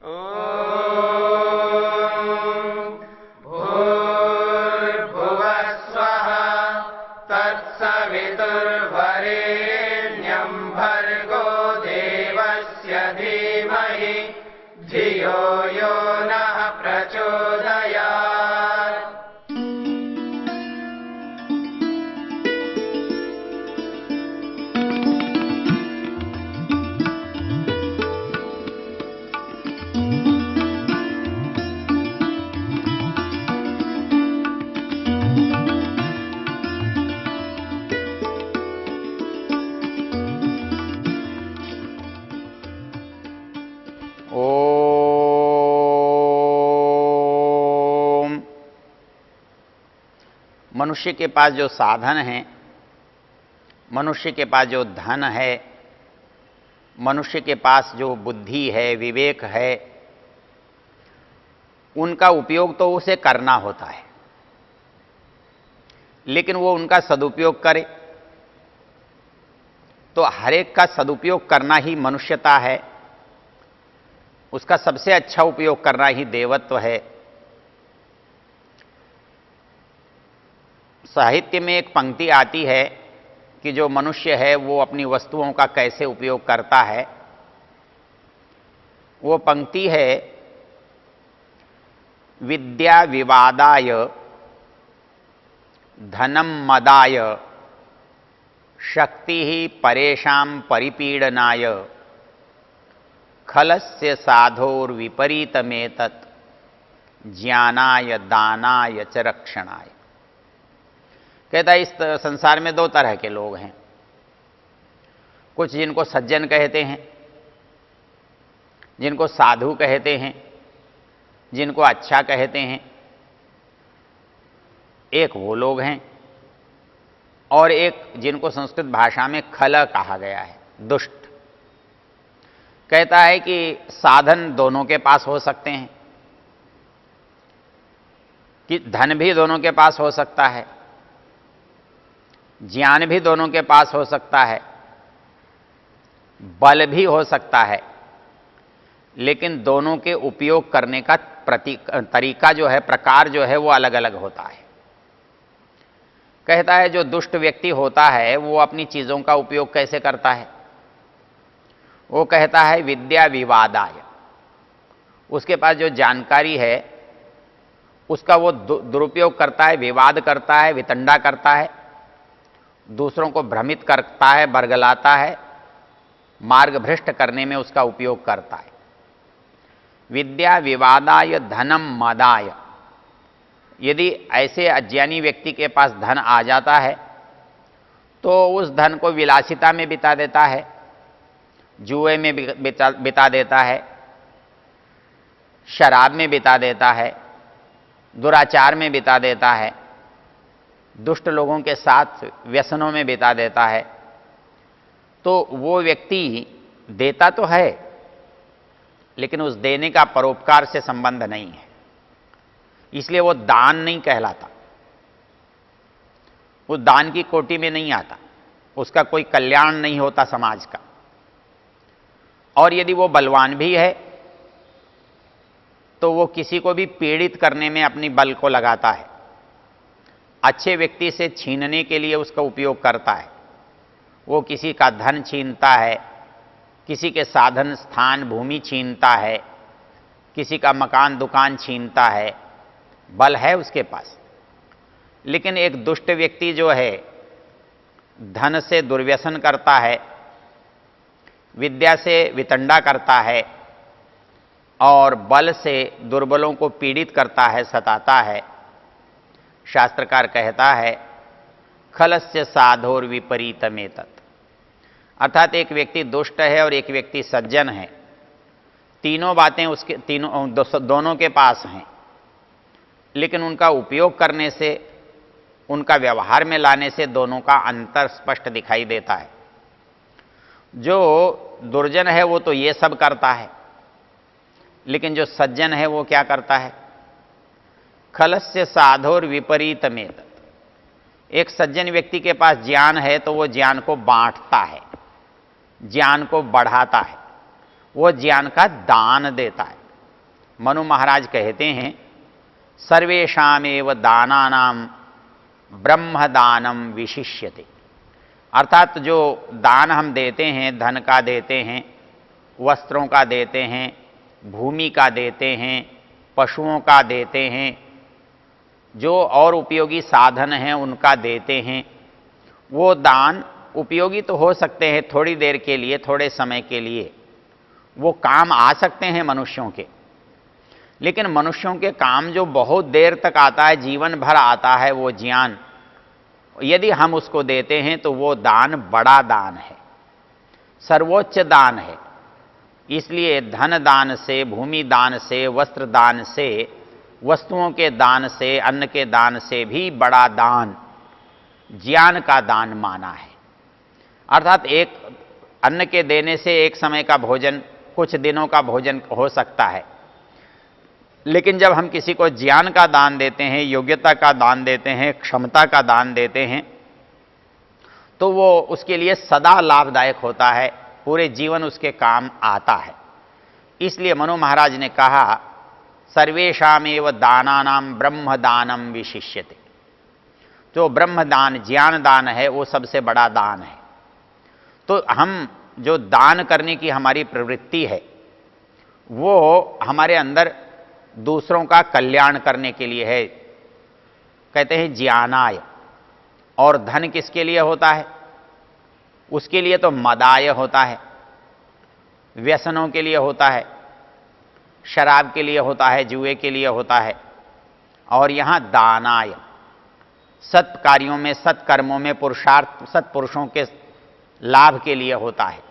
भूर्भुवः स्वः तत्सवितुर्वरेण्यं भर्गो देवस्य धीमहि धियो यो नः प्रचोदयात्। मनुष्य के पास जो साधन हैं, मनुष्य के पास जो धन है, मनुष्य के पास जो बुद्धि है, विवेक है, उनका उपयोग तो उसे करना होता है, लेकिन वो उनका सदुपयोग करे तो हर एक का सदुपयोग करना ही मनुष्यता है। उसका सबसे अच्छा उपयोग करना ही देवत्व है। साहित्य में एक पंक्ति आती है कि जो मनुष्य है वो अपनी वस्तुओं का कैसे उपयोग करता है। वो पंक्ति है, विद्या विवादाय धनम मदाय शक्ति ही परेशां परिपीडनाय खलस्य साधोर विपरीतमेतत् ज्ञानाय दानाय च रक्षणाय। कहता है इस संसार में दो तरह के लोग हैं, कुछ जिनको सज्जन कहते हैं, जिनको साधु कहते हैं, जिनको अच्छा कहते हैं, एक वो लोग हैं, और एक जिनको संस्कृत भाषा में खल कहा गया है, दुष्ट। कहता है कि साधन दोनों के पास हो सकते हैं, कि धन भी दोनों के पास हो सकता है, ज्ञान भी दोनों के पास हो सकता है, बल भी हो सकता है, लेकिन दोनों के उपयोग करने का तरीका जो है, प्रकार जो है, वो अलग अलग होता है। कहता है जो दुष्ट व्यक्ति होता है वो अपनी चीजों का उपयोग कैसे करता है। वो कहता है विद्या विवादाय, उसके पास जो जानकारी है उसका वो दुरुपयोग करता है, विवाद करता है, वितंडा करता है, दूसरों को भ्रमित करता है, बरगलाता है, मार्ग भ्रष्ट करने में उसका उपयोग करता है। विद्या विवादाय धनम मदाय, यदि ऐसे अज्ञानी व्यक्ति के पास धन आ जाता है तो उस धन को विलासिता में बिता देता है, जुए में बिता देता है, शराब में बिता देता है, दुराचार में बिता देता है, दुष्ट लोगों के साथ व्यसनों में बिता देता है। तो वो व्यक्ति देता तो है, लेकिन उस देने का परोपकार से संबंध नहीं है, इसलिए वो दान नहीं कहलाता, वो दान की कोटि में नहीं आता, उसका कोई कल्याण नहीं होता समाज का। और यदि वो बलवान भी है तो वो किसी को भी पीड़ित करने में अपनी बल को लगाता है, अच्छे व्यक्ति से छीनने के लिए उसका उपयोग करता है। वो किसी का धन छीनता है, किसी के साधन स्थान भूमि छीनता है, किसी का मकान दुकान छीनता है, बल है उसके पास। लेकिन एक दुष्ट व्यक्ति जो है धन से दुर्व्यसन करता है, विद्या से वितंडा करता है और बल से दुर्बलों को पीड़ित करता है, सताता है। शास्त्रकार कहता है खलस्य साधोर विपरीतमेतत्, अर्थात एक व्यक्ति दुष्ट है और एक व्यक्ति सज्जन है, तीनों बातें उसके दोनों के पास हैं, लेकिन उनका उपयोग करने से, उनका व्यवहार में लाने से दोनों का अंतर स्पष्ट दिखाई देता है। जो दुर्जन है वो तो ये सब करता है, लेकिन जो सज्जन है वो क्या करता है। खलस्य साधोर विपरीतमेतत्, एक सज्जन व्यक्ति के पास ज्ञान है तो वो ज्ञान को बांटता है, ज्ञान को बढ़ाता है, वो ज्ञान का दान देता है। मनु महाराज कहते हैं, सर्वेषामेव दानानाम ब्रह्मदानम विशिष्यते। अर्थात जो दान हम देते हैं, धन का देते हैं, वस्त्रों का देते हैं, भूमि का देते हैं, पशुओं का देते हैं, जो और उपयोगी साधन हैं उनका देते हैं, वो दान उपयोगी तो हो सकते हैं थोड़ी देर के लिए, थोड़े समय के लिए, वो काम आ सकते हैं मनुष्यों के, लेकिन मनुष्यों के काम जो बहुत देर तक आता है, जीवन भर आता है, वो ज्ञान यदि हम उसको देते हैं तो वो दान बड़ा दान है, सर्वोच्च दान है। इसलिए धन दान से, भूमि दान से, वस्त्र दान से, वस्तुओं के दान से, अन्न के दान से भी बड़ा दान ज्ञान का दान माना है। अर्थात एक अन्न के देने से एक समय का भोजन, कुछ दिनों का भोजन हो सकता है, लेकिन जब हम किसी को ज्ञान का दान देते हैं, योग्यता का दान देते हैं, क्षमता का दान देते हैं, तो वो उसके लिए सदा लाभदायक होता है, पूरे जीवन उसके काम आता है। इसलिए मनु महाराज ने कहा, सर्वेषामेव दानानाम ब्रह्मदानम विशिष्यते। जो ब्रह्मदान, ज्ञान दान है, वो सबसे बड़ा दान है। तो हम जो दान करने की हमारी प्रवृत्ति है, वो हमारे अंदर दूसरों का कल्याण करने के लिए है। कहते हैं ज्ञानाय। और धन किसके लिए होता है? उसके लिए तो मदाय होता है, व्यसनों के लिए होता है, शराब के लिए होता है, जुए के लिए होता है। और यहां दानाय, सत्कार्यों में, सत्कर्मों में पुरुषार्थ, सत्पुरुषों के लाभ के लिए होता है।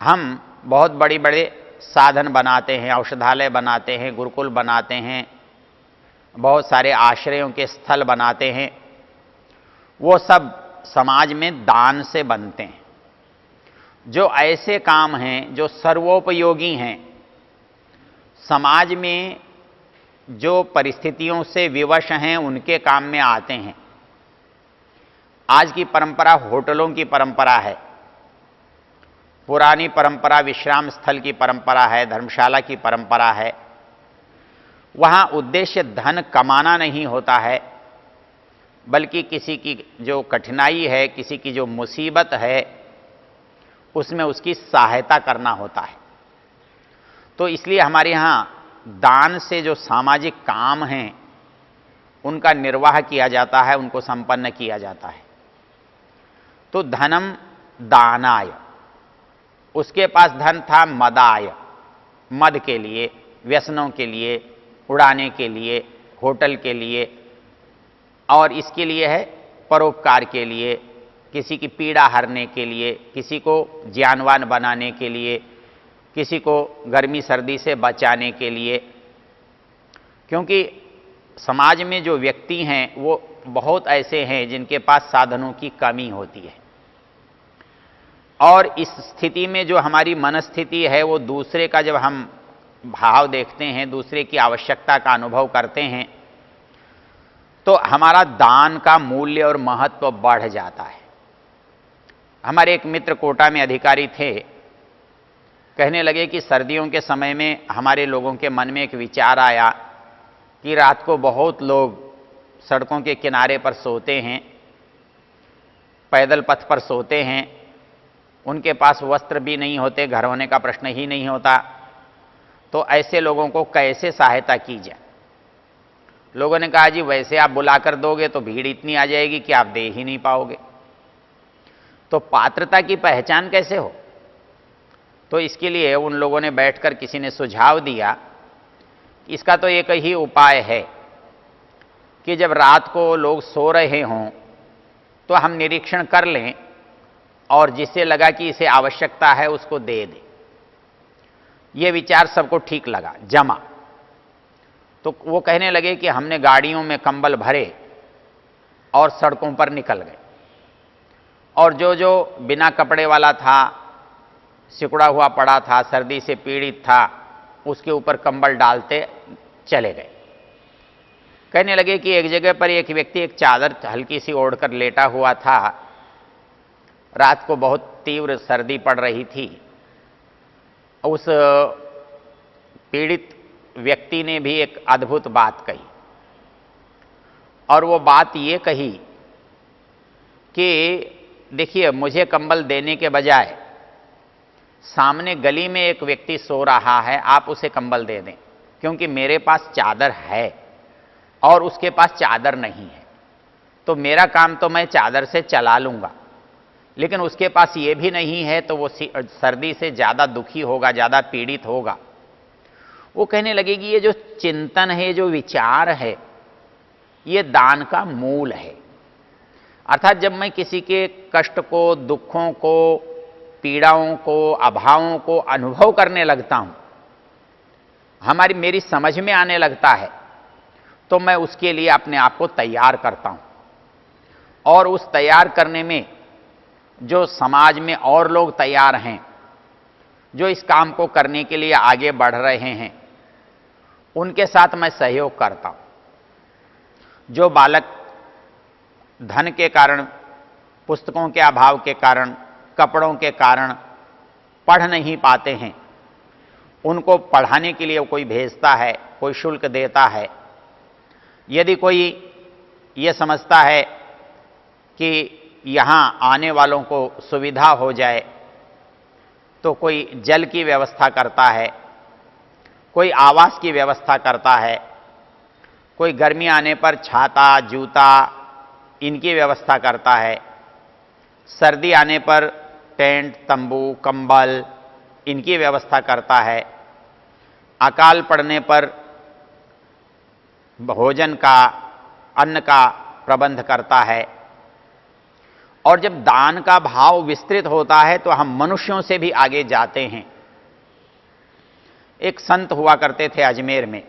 हम बहुत बड़े बड़े साधन बनाते हैं, औषधालय बनाते हैं, गुरुकुल बनाते हैं, बहुत सारे आश्रयों के स्थल बनाते हैं, वो सब समाज में दान से बनते हैं। जो ऐसे काम हैं जो सर्वोपयोगी हैं, समाज में जो परिस्थितियों से विवश हैं उनके काम में आते हैं। आज की परंपरा होटलों की परंपरा है, पुरानी परंपरा विश्राम स्थल की परंपरा है, धर्मशाला की परंपरा है। वहां उद्देश्य धन कमाना नहीं होता है, बल्कि किसी की जो कठिनाई है, किसी की जो मुसीबत है, उसमें उसकी सहायता करना होता है। तो इसलिए हमारे यहाँ दान से जो सामाजिक काम हैं उनका निर्वाह किया जाता है, उनको संपन्न किया जाता है। तो धनम दानाय, उसके पास धन था मदाय, मद के लिए, व्यसनों के लिए, उड़ाने के लिए, होटल के लिए, और इसके लिए है परोपकार के लिए, किसी की पीड़ा हरने के लिए, किसी को ज्ञानवान बनाने के लिए, किसी को गर्मी सर्दी से बचाने के लिए। क्योंकि समाज में जो व्यक्ति हैं वो बहुत ऐसे हैं जिनके पास साधनों की कमी होती है, और इस स्थिति में जो हमारी मनस्थिति है, वो दूसरे का जब हम भाव देखते हैं, दूसरे की आवश्यकता का अनुभव करते हैं, तो हमारा दान का मूल्य और महत्व बढ़ जाता है। हमारे एक मित्र कोटा में अधिकारी थे, कहने लगे कि सर्दियों के समय में हमारे लोगों के मन में एक विचार आया कि रात को बहुत लोग सड़कों के किनारे पर सोते हैं, पैदल पथ पर सोते हैं, उनके पास वस्त्र भी नहीं होते, घर होने का प्रश्न ही नहीं होता, तो ऐसे लोगों को कैसे सहायता की जाए। लोगों ने कहा, जी वैसे आप बुलाकर दोगे तो भीड़ इतनी आ जाएगी कि आप दे ही नहीं पाओगे, तो पात्रता की पहचान कैसे हो। तो इसके लिए उन लोगों ने बैठकर किसी ने सुझाव दिया, इसका तो एक ही उपाय है कि जब रात को लोग सो रहे हों तो हम निरीक्षण कर लें और जिसे लगा कि इसे आवश्यकता है उसको दे दें। यह विचार सबको ठीक लगा, जमा। तो वो कहने लगे कि हमने गाड़ियों में कंबल भरे और सड़कों पर निकल गए, और जो जो बिना कपड़े वाला था, सिकुड़ा हुआ पड़ा था, सर्दी से पीड़ित था, उसके ऊपर कंबल डालते चले गए। कहने लगे कि एक जगह पर एक व्यक्ति एक चादर हल्की सी ओढ़कर लेटा हुआ था, रात को बहुत तीव्र सर्दी पड़ रही थी, उस पीड़ित व्यक्ति ने भी एक अद्भुत बात कही, और वो बात ये कही कि देखिए, मुझे कंबल देने के बजाय सामने गली में एक व्यक्ति सो रहा है, आप उसे कंबल दे दें, क्योंकि मेरे पास चादर है और उसके पास चादर नहीं है। तो मेरा काम तो मैं चादर से चला लूंगा, लेकिन उसके पास ये भी नहीं है, तो वो सर्दी से ज़्यादा दुखी होगा, ज़्यादा पीड़ित होगा। वो कहने लगे कि ये जो चिंतन है, जो विचार है, ये दान का मूल है। अर्थात जब मैं किसी के कष्ट को, दुखों को, पीड़ाओं को, अभावों को अनुभव करने लगता हूं, मेरी समझ में आने लगता है, तो मैं उसके लिए अपने आप को तैयार करता हूं। और उस तैयार करने में जो समाज में और लोग तैयार हैं, जो इस काम को करने के लिए आगे बढ़ रहे हैं, उनके साथ मैं सहयोग करता हूं। जो बालक धन के कारण, पुस्तकों के अभाव के कारण, कपड़ों के कारण पढ़ नहीं पाते हैं, उनको पढ़ाने के लिए कोई भेजता है, कोई शुल्क देता है। यदि कोई ये समझता है कि यहाँ आने वालों को सुविधा हो जाए, तो कोई जल की व्यवस्था करता है, कोई आवास की व्यवस्था करता है, कोई गर्मी आने पर छाता, जूता, इनकी व्यवस्था करता है, सर्दी आने पर टेंट, तंबू, कंबल, इनकी व्यवस्था करता है, अकाल पड़ने पर भोजन का, अन्न का प्रबंध करता है। और जब दान का भाव विस्तृत होता है तो हम मनुष्यों से भी आगे जाते हैं। एक संत हुआ करते थे अजमेर में।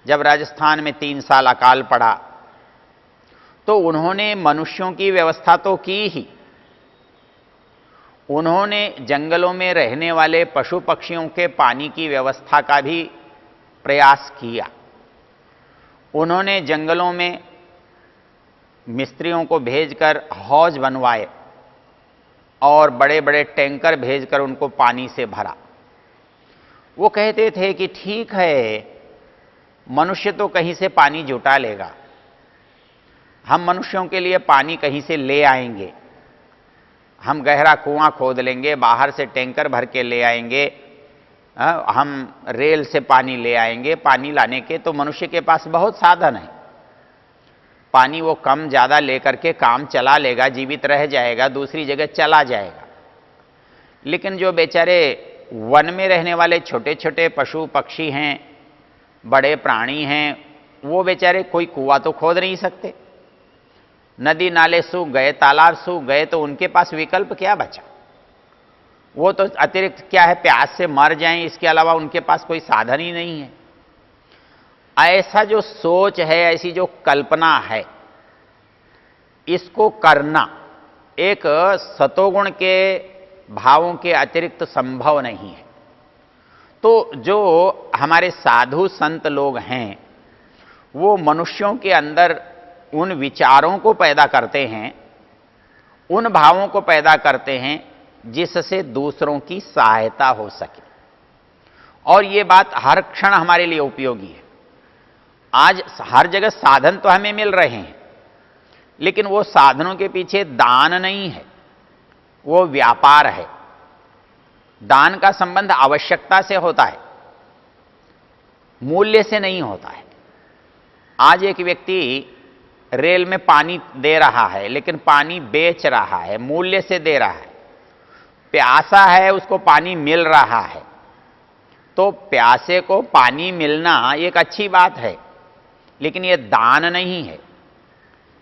जब राजस्थान में 3 साल अकाल पड़ा तो उन्होंने मनुष्यों की व्यवस्था तो की ही, उन्होंने जंगलों में रहने वाले पशु पक्षियों के पानी की व्यवस्था का भी प्रयास किया। उन्होंने जंगलों में मिस्त्रियों को भेजकर हौज बनवाए और बड़े बड़े टैंकर भेजकर उनको पानी से भरा। वो कहते थे कि ठीक है, मनुष्य तो कहीं से पानी जुटा लेगा, हम मनुष्यों के लिए पानी कहीं से ले आएंगे, हम गहरा कुआं खोद लेंगे, बाहर से टैंकर भर के ले आएंगे, हम रेल से पानी ले आएंगे। पानी लाने के तो मनुष्य के पास बहुत साधन है, पानी वो कम ज़्यादा लेकर के काम चला लेगा, जीवित रह जाएगा, दूसरी जगह चला जाएगा। लेकिन जो बेचारे वन में रहने वाले छोटे छोटे पशु पक्षी हैं, बड़े प्राणी हैं, वो बेचारे कोई कुआं तो खोद नहीं सकते। नदी नाले सूख गए, तालाब सूख गए, तो उनके पास विकल्प क्या बचा? वो तो अतिरिक्त क्या है, प्यास से मर जाएं, इसके अलावा उनके पास कोई साधन ही नहीं है। ऐसा जो सोच है, ऐसी जो कल्पना है, इसको करना एक सतोगुण के भावों के अतिरिक्त संभव नहीं है। तो जो हमारे साधु संत लोग हैं, वो मनुष्यों के अंदर उन विचारों को पैदा करते हैं, उन भावों को पैदा करते हैं जिससे दूसरों की सहायता हो सके। और ये बात हर क्षण हमारे लिए उपयोगी है। आज हर जगह साधन तो हमें मिल रहे हैं, लेकिन वो साधनों के पीछे दान नहीं है, वो व्यापार है। दान का संबंध आवश्यकता से होता है, मूल्य से नहीं होता है। आज एक व्यक्ति रेल में पानी दे रहा है, लेकिन पानी बेच रहा है, मूल्य से दे रहा है। प्यासा है, उसको पानी मिल रहा है, तो प्यासे को पानी मिलना एक अच्छी बात है, लेकिन यह दान नहीं है,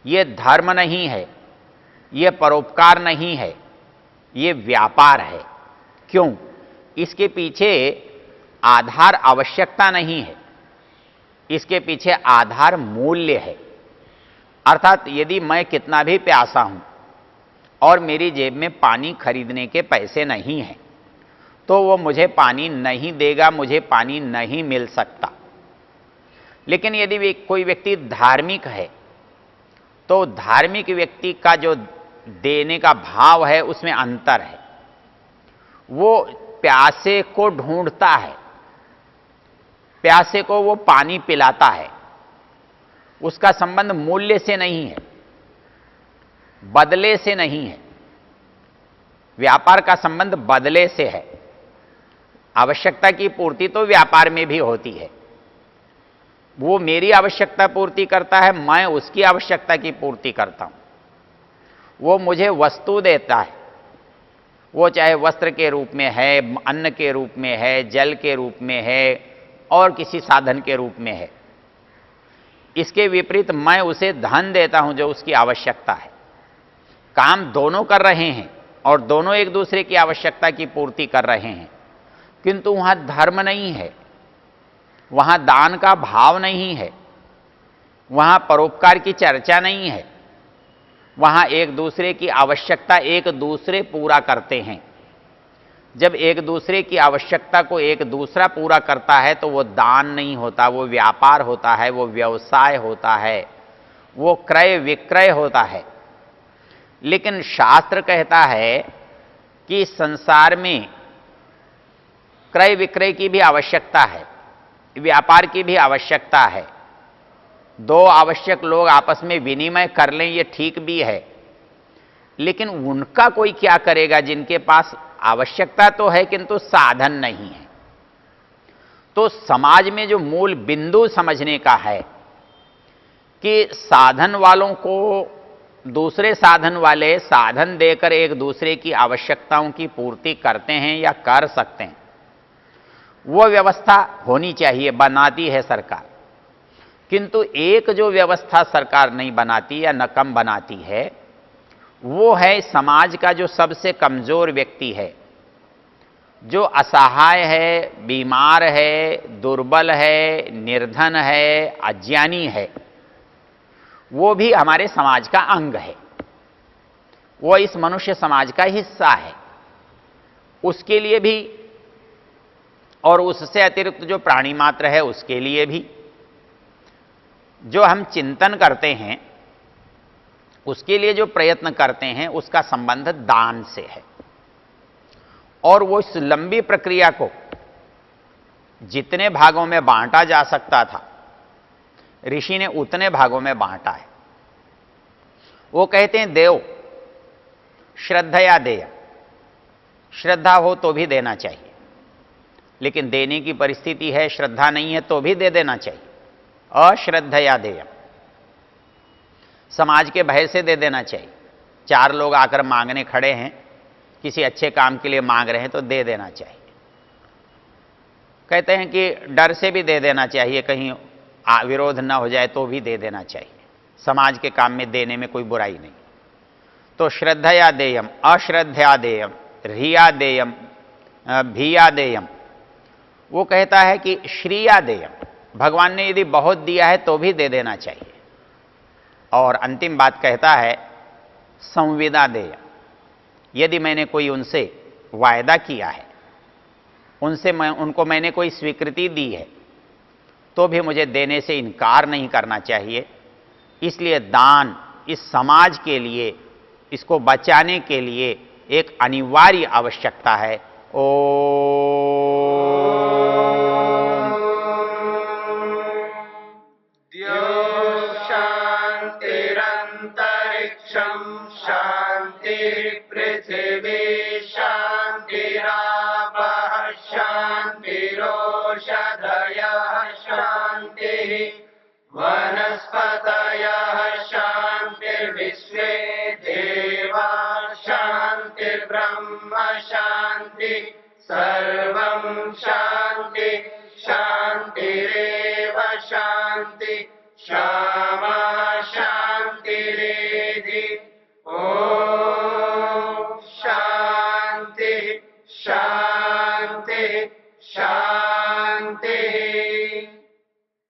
यह धर्म नहीं है, यह परोपकार नहीं है, यह व्यापार है। क्यों? इसके पीछे आधार आवश्यकता नहीं है, इसके पीछे आधार मूल्य है। अर्थात यदि मैं कितना भी प्यासा हूं और मेरी जेब में पानी खरीदने के पैसे नहीं हैं, तो वो मुझे पानी नहीं देगा, मुझे पानी नहीं मिल सकता। लेकिन यदि कोई व्यक्ति धार्मिक है, तो धार्मिक व्यक्ति का जो देने का भाव है, उसमें अंतर है। वो प्यासे को ढूंढता है, प्यासे को वो पानी पिलाता है, उसका संबंध मूल्य से नहीं है, बदले से नहीं है। व्यापार का संबंध बदले से है। आवश्यकता की पूर्ति तो व्यापार में भी होती है। वो मेरी आवश्यकता पूर्ति करता है, मैं उसकी आवश्यकता की पूर्ति करता हूं। वो मुझे वस्तु देता है, वो चाहे वस्त्र के रूप में है, अन्न के रूप में है, जल के रूप में है और किसी साधन के रूप में है। इसके विपरीत मैं उसे धन देता हूं जो उसकी आवश्यकता है। काम दोनों कर रहे हैं और दोनों एक दूसरे की आवश्यकता की पूर्ति कर रहे हैं, किंतु वहां धर्म नहीं है, वहां दान का भाव नहीं है, वहां परोपकार की चर्चा नहीं है। वहां एक दूसरे की आवश्यकता एक दूसरे पूरा करते हैं। जब एक दूसरे की आवश्यकता को एक दूसरा पूरा करता है तो वो दान नहीं होता, वो व्यापार होता है, वो व्यवसाय होता है, वो क्रय विक्रय होता है। लेकिन शास्त्र कहता है कि संसार में क्रय विक्रय की भी आवश्यकता है, व्यापार की भी आवश्यकता है। दो आवश्यक लोग आपस में विनिमय कर लें ये ठीक भी है, लेकिन उनका कोई क्या करेगा जिनके पास आवश्यकता तो है किंतु साधन नहीं है। तो समाज में जो मूल बिंदु समझने का है कि साधन वालों को दूसरे साधन वाले साधन देकर एक दूसरे की आवश्यकताओं की पूर्ति करते हैं या कर सकते हैं, वो व्यवस्था होनी चाहिए, बनाती है सरकार। किंतु एक जो व्यवस्था सरकार नहीं बनाती या न कम बनाती है, वो है समाज का जो सबसे कमजोर व्यक्ति है, जो असहाय है, बीमार है, दुर्बल है, निर्धन है, अज्ञानी है, वो भी हमारे समाज का अंग है, वो इस मनुष्य समाज का हिस्सा है। उसके लिए भी और उससे अतिरिक्त जो प्राणी मात्र है उसके लिए भी जो हम चिंतन करते हैं, उसके लिए जो प्रयत्न करते हैं, उसका संबंध दान से है। और वो इस लंबी प्रक्रिया को जितने भागों में बांटा जा सकता था, ऋषि ने उतने भागों में बांटा है। वो कहते हैं देव श्रद्धया देय, श्रद्धा हो तो भी देना चाहिए, लेकिन देने की परिस्थिति है, श्रद्धा नहीं है तो भी दे देना चाहिए। अश्रद्धया देय, समाज के भय से दे देना चाहिए। चार लोग आकर मांगने खड़े हैं, किसी अच्छे काम के लिए मांग रहे हैं तो दे देना चाहिए। कहते हैं कि डर से भी दे देना चाहिए, कहीं विरोध न हो जाए तो भी दे देना चाहिए। समाज के काम में देने में कोई बुराई नहीं। तो श्रद्धया देयम, अश्रद्धया देयम, ह्रिया देयम, भिया देयम। वो कहता है कि श्रिया देयम, भगवान ने यदि बहुत दिया है तो भी दे देना चाहिए। और अंतिम बात कहता है संविदा देय, यदि मैंने कोई उनसे वायदा किया है, उनको मैंने कोई स्वीकृति दी है, तो भी मुझे देने से इनकार नहीं करना चाहिए। इसलिए दान इस समाज के लिए, इसको बचाने के लिए एक अनिवार्य आवश्यकता है। शांतिरंतरिक्षं शांति पृथिवी शांतिरापः शांतिरोषधयः शांतिः वनस्पतयः शांतिर्विश्वे देवा शांतिर्ब्रह्म शांति सर्वं शांति शांतिरेव शांति शांति।